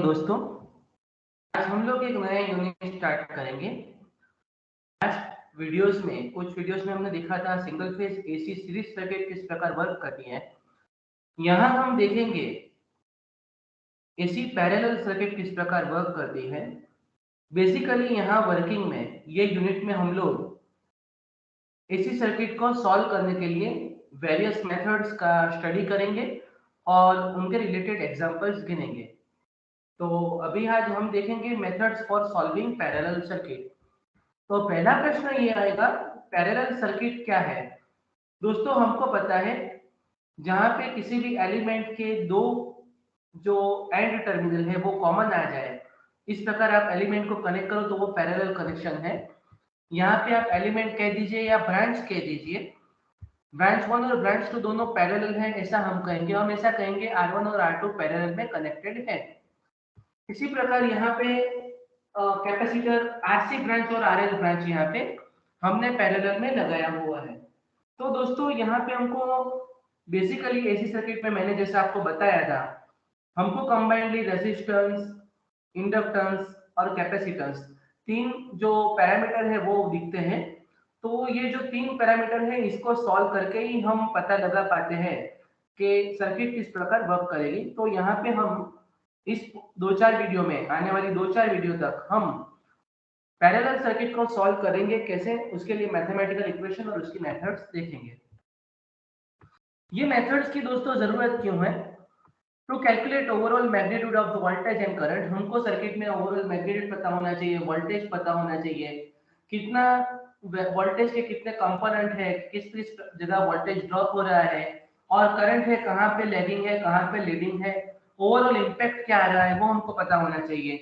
Morning दोस्तों। आज हम लोग एक नया यूनिट स्टार्ट करेंगे। आज कुछ वीडियोस में हमने देखा था single phase AC series circuit किस प्रकार वर्क करती है। यहाँ हम देखेंगे एसी पैरेलल सर्किट किस प्रकार वर्क करती है। बेसिकली यहाँ वर्किंग में ये यूनिट में हम लोग एसी सर्किट को सॉल्व करने के लिए वेरियस मेथड्स का स्टडी करेंगे और उनके रिलेटेड एग्जांपल्स गिनेंगे। तो अभी आज हम देखेंगे methods for solving parallel circuit. तो पहला प्रश्न ये आएगा, पैरेलल सर्किट क्या है। दोस्तों हमको पता है जहां पे किसी भी एलिमेंट के दो जो एंड टर्मिनल है वो कॉमन आ जाए, इस प्रकार आप एलिमेंट को कनेक्ट करो तो वो पैरेलल कनेक्शन है। यहाँ पे आप एलिमेंट कह दीजिए या ब्रांच कह दीजिए, ब्रांच 1 और ब्रांच 2 दोनों पैरेलल है ऐसा हम कहेंगे। हम ऐसा कहेंगे R1 और R2 पैरेलल में कनेक्टेड है। इसी प्रकार यहाँ पे कैपेसिटर आरसी ब्रांच और आरएल ब्रांच यहाँ पे हमने पैरेलल में लगाया हुआ है। तो दोस्तों यहाँ पे हमको बेसिकली एसी सर्किट में मैंने जैसा आपको बताया था, हमको कंबाइंडली रेजिस्टेंस, इंडक्टेंस और कैपेसिटेंस तीन जो पैरामीटर है वो दिखते हैं। तो ये जो तीन पैरामीटर है इसको सॉल्व करके ही हम पता लगा पाते हैं कि सर्किट किस प्रकार वर्क करेगी। तो यहाँ पे हम इस 2-4 वीडियो में, आने वाली 2-4 वीडियो तक हम पैरेलल सर्किट को सॉल्व करेंगे कैसे, उसके लिए मैथमेटिकल इक्वेशन और उसकी मेथड्स देखेंगे। ये मेथड्स की दोस्तों जरूरत क्यों है? To calculate overall magnitude of the voltage and current. हमको सर्किट में ओवरऑल मैग्नीट्यूड पता होना चाहिए, वोल्टेज पता होना चाहिए, कितना वोल्टेज के कितने कंपोनेंट है, किस किस जगह वोल्टेज ड्रॉप हो रहा है, और करंट है कहाँ पे लैगिंग है कहाँ पे लीडिंग है, ओवरऑल इंपैक्ट क्या आ रहा है वो हमको पता होना चाहिए।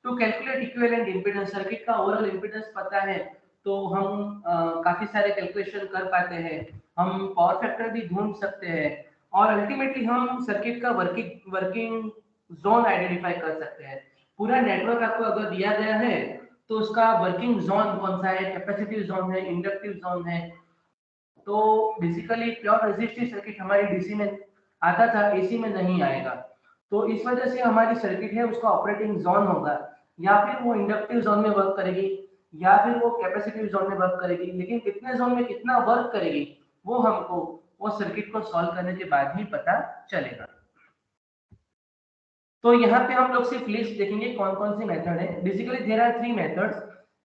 To calculate equivalent impedance, circuit का ओवरऑल इंपीडेंस पता है तो हम काफी सारे कैलकुलेशन कर पाते हैं, हम पावर फैक्टर भी ढूंढ सकते हैं और अल्टीमेटली हम सर्किट का वर्किंग जोन आइडेंटिफाई कर सकते हैं। पूरा नेटवर्क आपको अगर दिया गया है तो उसका वर्किंग जोन कौन सा है, कैपेसिटिव जोन है, इंडक्टिव जोन है। तो बेसिकली प्योर रेजिस्टिव सर्किट हमारी डीसी में आता था, एसी में नहीं आएगा। तो इस वजह से हमारी सर्किट है उसका ऑपरेटिंग जोन होगा, या फिर वो इंडक्टिव जोन में वर्क करेगी या फिर वो कैपेसिटिव जोन में वर्क करेगी। लेकिन कितने जोन में कितना वर्क करेगी वो हमको वो सर्किट को सॉल्व करने के बाद ही पता चलेगा। तो यहाँ पे हम लोग सिर्फ लिस्ट देखेंगे कौन कौन सी मेथड है। Basically there are 3 methods.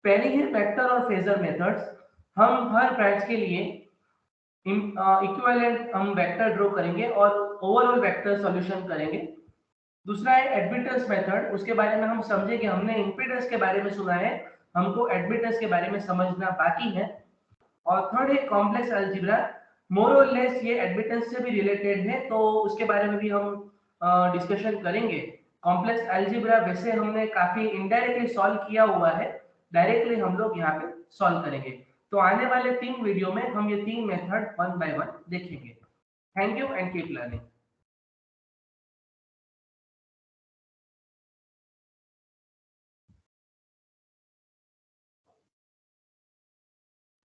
पहली है वेक्टर और फेजर मेथड्स। हम हर ब्रांच के लिए इक्विवेलेंट हम वेक्टर ड्रॉ करेंगे और ओवरऑल वेक्टर सॉल्यूशन करेंगे। दूसरा है एडमिटेंस मेथड, उसके बारे में हम समझेंगे। हमने इंपीडेंस के बारे में सुना है, हमको एडमिटेंस के बारे में समझना बाकी है। और थर्ड है कॉम्प्लेक्स अलजेब्रा। मोर और लेस ये एडमिटेंस से भी रिलेटेड है तो उसके बारे में भी हम डिस्कशन करेंगे। कॉम्प्लेक्स अलजेब्रा वैसे हमने काफी इनडायरेक्टली सॉल्व किया हुआ है, डायरेक्टली हम लोग यहाँ पे सॉल्व करेंगे। तो आने वाले 3 वीडियो में हम ये 3 मेथड वन बाय वन देखेंगे। Thank you and keep learning.